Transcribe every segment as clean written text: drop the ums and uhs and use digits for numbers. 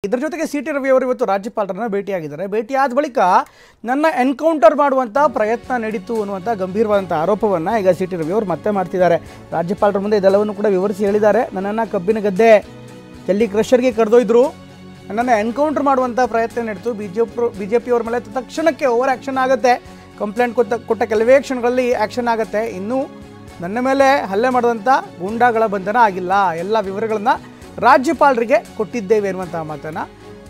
ಇದರ ಜೊತೆಗೆ ಸಿಟಿ ರವಿ ಅವರು ಇವತ್ತು ರಾಜ್ಯಪಾಲರನ್ನು ಭೇಟಿಯಾಗಿದ್ದಾರೆ. ಭೇಟಿಯಾದ ಬಳಿಕ ನನ್ನ ಎನ್ಕೌಂಟರ್ ಮಾಡುವಂಥ ಪ್ರಯತ್ನ ನಡೀತು ಅನ್ನುವಂಥ ಗಂಭೀರವಾದಂಥ ಆರೋಪವನ್ನು ಈಗ ಸಿಟಿ ರವಿ ಅವರು ಮತ್ತೆ ಮಾಡ್ತಿದ್ದಾರೆ. ರಾಜ್ಯಪಾಲರ ಮುಂದೆ ಇದೆಲ್ಲವನ್ನು ಕೂಡ ವಿವರಿಸಿ ಹೇಳಿದ್ದಾರೆ. ನನ್ನನ್ನು ಕಬ್ಬಿನ ಗದ್ದೆ ಜಲ್ಲಿ ಕ್ರಷರ್ಗೆ ಕರೆದೊಯ್ದರು, ನನ್ನನ್ನು ಎನ್ಕೌಂಟರ್ ಮಾಡುವಂಥ ಪ್ರಯತ್ನ ನಡೀತು. ಬಿಜೆಪಿಯವರ ಮೇಲೆ ತಕ್ಷಣಕ್ಕೆ ಓವರ್ ಆ್ಯಕ್ಷನ್ ಆಗುತ್ತೆ. ಕಂಪ್ಲೇಂಟ್ ಕೊಟ್ಟ ಕೆಲವೇ ಕ್ಷಣಗಳಲ್ಲಿ ಆ್ಯಕ್ಷನ್ ಆಗುತ್ತೆ. ಇನ್ನೂ ನನ್ನ ಮೇಲೆ ಹಲ್ಲೆ ಮಾಡಿದಂಥ ಗೂಂಡಾಗಳ ಬಂಧನ ಆಗಿಲ್ಲ. ಎಲ್ಲ ವಿವರಗಳನ್ನು ರಾಜ್ಯಪಾಲರಿಗೆ ಕೊಟ್ಟಿದ್ದೇವೆ ಎನ್ನುವಂತಹ ಮಾತನ್ನು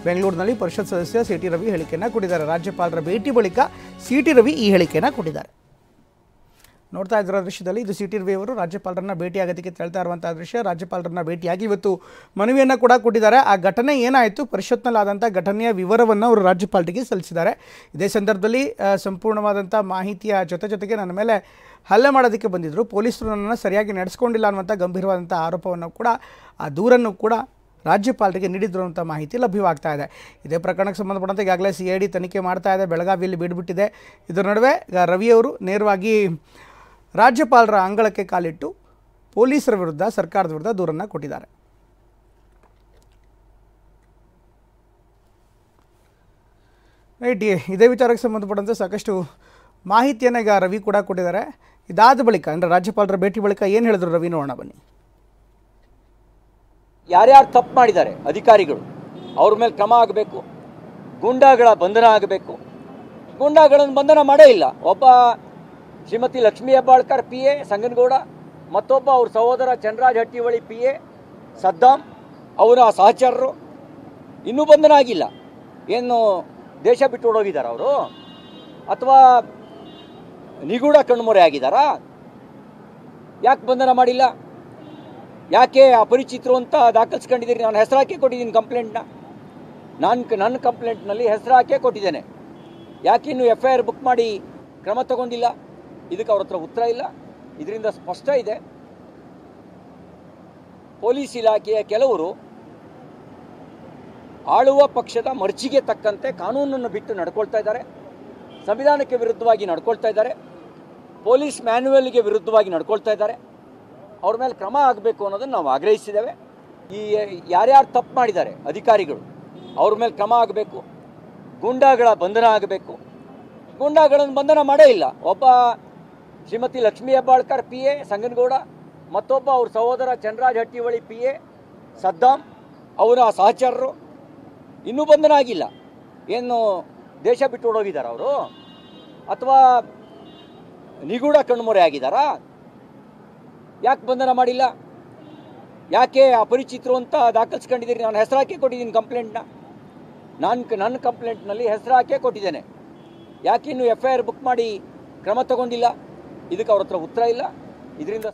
ಬೆಂಗಳೂರಿನಲ್ಲಿ ಪರಿಷತ್ ಸದಸ್ಯ ಸಿ ಟಿ ರವಿ ಹೇಳಿಕೆಯನ್ನು ಕೊಟ್ಟಿದ್ದಾರೆ. ರಾಜ್ಯಪಾಲರ ಭೇಟಿ ಬಳಿಕ ಸಿ ಟಿ ರವಿ ಈ ಹೇಳಿಕೆಯನ್ನು ಕೊಟ್ಟಿದ್ದಾರೆ. ನೋಡ್ತಾ ಇದ್ದರ ದೃಶ್ಯದಲ್ಲಿ ಇದು ಸಿ ಟಿ ರವಿ ಅವರು ರಾಜ್ಯಪಾಲರನ್ನ ಭೇಟಿಯಾಗೋದಕ್ಕೆ ತೆರಳ್ತಾ ಇರುವಂತಹ ದೃಶ್ಯ. ರಾಜ್ಯಪಾಲರನ್ನ ಭೇಟಿಯಾಗಿ ಇವತ್ತು ಮನವಿಯನ್ನು ಕೂಡ ಕೊಟ್ಟಿದ್ದಾರೆ. ಆ ಘಟನೆ ಏನಾಯಿತು, ಪರಿಷತ್ನಲ್ಲಾದಂಥ ಘಟನೆಯ ವಿವರವನ್ನು ಅವರು ರಾಜ್ಯಪಾಲರಿಗೆ ಸಲ್ಲಿಸಿದ್ದಾರೆ. ಇದೇ ಸಂದರ್ಭದಲ್ಲಿ ಸಂಪೂರ್ಣವಾದಂಥ ಮಾಹಿತಿಯ ಜೊತೆಗೆ ನನ್ನ ಮೇಲೆ ಹಲ್ಲೆ ಮಾಡೋದಕ್ಕೆ ಬಂದಿದ್ದರು, ಪೊಲೀಸರು ನನ್ನನ್ನು ಸರಿಯಾಗಿ ನಡೆಸ್ಕೊಂಡಿಲ್ಲ ಅನ್ನುವಂಥ ಗಂಭೀರವಾದಂಥ ಆರೋಪವನ್ನು ಕೂಡ, ಆ ದೂರನ್ನು ಕೂಡ ರಾಜ್ಯಪಾಲರಿಗೆ ನೀಡಿದ್ರು ಅಂತ ಮಾಹಿತಿ ಲಭ್ಯವಾಗ್ತಾ ಇದೆ. ಇದೇ ಪ್ರಕರಣಕ್ಕೆ ಸಂಬಂಧಪಟ್ಟಂತೆ ಈಗಾಗಲೇ CID ತನಿಖೆ ಮಾಡ್ತಾ ಇದೆ, ಬೆಳಗಾವಿಯಲ್ಲಿ ಬಿಡ್ಬಿಟ್ಟಿದೆ. ಇದರ ನಡುವೆ ಈಗ ರವಿಯವರು ನೇರವಾಗಿ ರಾಜ್ಯಪಾಲರ ಅಂಗಳಕ್ಕೆ ಕಾಲಿಟ್ಟು ಪೊಲೀಸರ ವಿರುದ್ಧ, ಸರ್ಕಾರದ ವಿರುದ್ಧ ದೂರನ್ನು ಕೊಟ್ಟಿದ್ದಾರೆ. ರೈಟ್, ಇದೇ ವಿಚಾರಕ್ಕೆ ಸಂಬಂಧಪಟ್ಟಂತೆ ಸಾಕಷ್ಟು ಮಾಹಿತಿಯನ್ನು ಈಗ ರವಿ ಕೂಡ ಕೊಟ್ಟಿದ್ದಾರೆ. ಇದಾದ ಬಳಿಕ ಅಂದರೆ ರಾಜ್ಯಪಾಲರ ಭೇಟಿ ಬಳಿಕ ಏನು ಹೇಳಿದ್ರು ರವಿ, ನೋಡೋಣ ಬನ್ನಿ. ಯಾರ್ಯಾರು ತಪ್ಪು ಮಾಡಿದ್ದಾರೆ ಅಧಿಕಾರಿಗಳು ಅವ್ರ ಮೇಲೆ ಕ್ರಮ ಆಗಬೇಕು, ಗೂಂಡಾಗಳ ಬಂಧನ ಆಗಬೇಕು. ಗೂಂಡಾಗಳನ್ನು ಬಂಧನ ಮಾಡೇ ಇಲ್ಲ. ಒಬ್ಬ ಶ್ರೀಮತಿ ಲಕ್ಷ್ಮೀ ಹೆಬ್ಬಾಳ್ಕರ್ PA ಸಂಗನಗೌಡ, ಮತ್ತೊಬ್ಬ ಅವ್ರ ಸಹೋದರ ಚಂದ್ರರಾಜ್ ಹಟ್ಟಿಹೊಳಿ PA ಸದ್ದಾಂ, ಅವರ ಸಹಚರರು ಇನ್ನೂ ಬಂಧನ ಆಗಿಲ್ಲ. ಏನು ದೇಶ ಬಿಟ್ಟು ಓಡೋಗಿದ್ದಾರೆ ಅವರು, ಅಥವಾ ನಿಗೂಢ ಕಣ್ಮೊರೆ ಆಗಿದ್ದಾರಾ? ಯಾಕೆ ಬಂಧನ ಮಾಡಿಲ್ಲ? ಯಾಕೆ ಅಪರಿಚಿತರು ಅಂತ ದಾಖಲಿಸ್ಕೊಂಡಿದ್ದೀರಿ? ನಾನು ಹೆಸರು ಹಾಕೇ ಕೊಟ್ಟಿದ್ದೀನಿ ಕಂಪ್ಲೇಂಟ್ನ. ನನ್ನ ಕಂಪ್ಲೇಂಟ್ನಲ್ಲಿ ಹೆಸರು ಹಾಕೇ ಕೊಟ್ಟಿದ್ದೇನೆ. ಯಾಕೆ ಇನ್ನೂ FIR ಬುಕ್ ಮಾಡಿ ಕ್ರಮ ತಗೊಂಡಿಲ್ಲ? ಇದಕ್ಕೆ ಅವ್ರ ಹತ್ರ ಉತ್ತರ ಇಲ್ಲ. ಇದರಿಂದ ಸ್ಪಷ್ಟ ಇದೆ, ಪೊಲೀಸ್ ಇಲಾಖೆಯ ಕೆಲವರು ಆಳುವ ಪಕ್ಷದ ಮರ್ಜಿಗೆ ತಕ್ಕಂತೆ ಕಾನೂನನ್ನು ಬಿಟ್ಟು ನಡ್ಕೊಳ್ತಾ ಇದ್ದಾರೆ, ಸಂವಿಧಾನಕ್ಕೆ ವಿರುದ್ಧವಾಗಿ ನಡ್ಕೊಳ್ತಾ ಇದ್ದಾರೆ, ಪೊಲೀಸ್ ಮ್ಯಾನ್ಯುವಲ್ಗೆ ವಿರುದ್ಧವಾಗಿ ನಡ್ಕೊಳ್ತಾ ಇದ್ದಾರೆ. ಅವ್ರ ಮೇಲೆ ಕ್ರಮ ಆಗಬೇಕು ಅನ್ನೋದನ್ನು ನಾವು ಆಗ್ರಹಿಸಿದ್ದೇವೆ. ಈ ಯಾರ್ಯಾರು ತಪ್ಪು ಮಾಡಿದ್ದಾರೆ ಅಧಿಕಾರಿಗಳು ಅವ್ರ ಮೇಲೆ ಕ್ರಮ ಆಗಬೇಕು, ಗೂಂಡಾಗಳ ಬಂಧನ ಆಗಬೇಕು. ಗೂಂಡಾಗಳನ್ನು ಬಂಧನ ಮಾಡೇ ಇಲ್ಲ. ಒಬ್ಬ ಶ್ರೀಮತಿ ಲಕ್ಷ್ಮೀ ಹೆಬ್ಬಾಳ್ಕರ್ PA ಸಂಗನಗೌಡ, ಮತ್ತೊಬ್ಬ ಅವ್ರ ಸಹೋದರ ಚಂದ್ರರಾಜ್ ಹಟ್ಟಿಹೊಳಿ PA ಸದ್ದಾಂ, ಅವರ ಸಹಚರರು ಇನ್ನೂ ಬಂಧನ ಆಗಿಲ್ಲ. ಏನು ದೇಶ ಬಿಟ್ಟು ಓಡೋಗಿದ್ದಾರೆ ಅವರು, ಅಥವಾ ನಿಗೂಢ ಕಣ್ಮೊರೆ ಆಗಿದ್ದಾರಾ? ಯಾಕೆ ಬಂಧನ ಮಾಡಿಲ್ಲ? ಯಾಕೆ ಅಪರಿಚಿತರು ಅಂತ ದಾಖಲಿಸ್ಕೊಂಡಿದ್ದೀರಿ? ನಾನು ಹೆಸರು ಹಾಕೇ ಕೊಟ್ಟಿದ್ದೀನಿ ಕಂಪ್ಲೇಂಟ್ನ. ನನ್ನ ಕಂಪ್ಲೇಂಟ್ನಲ್ಲಿ ಹೆಸರು ಹಾಕೇ ಕೊಟ್ಟಿದ್ದೇನೆ. ಯಾಕೆ ಇನ್ನೂ FIR ಬುಕ್ ಮಾಡಿ ಕ್ರಮ ತಗೊಂಡಿಲ್ಲ? ಇದಕ್ಕೆ ಅವ್ರ ಹತ್ರ ಉತ್ತರ ಇಲ್ಲ. ಇದರಿಂದ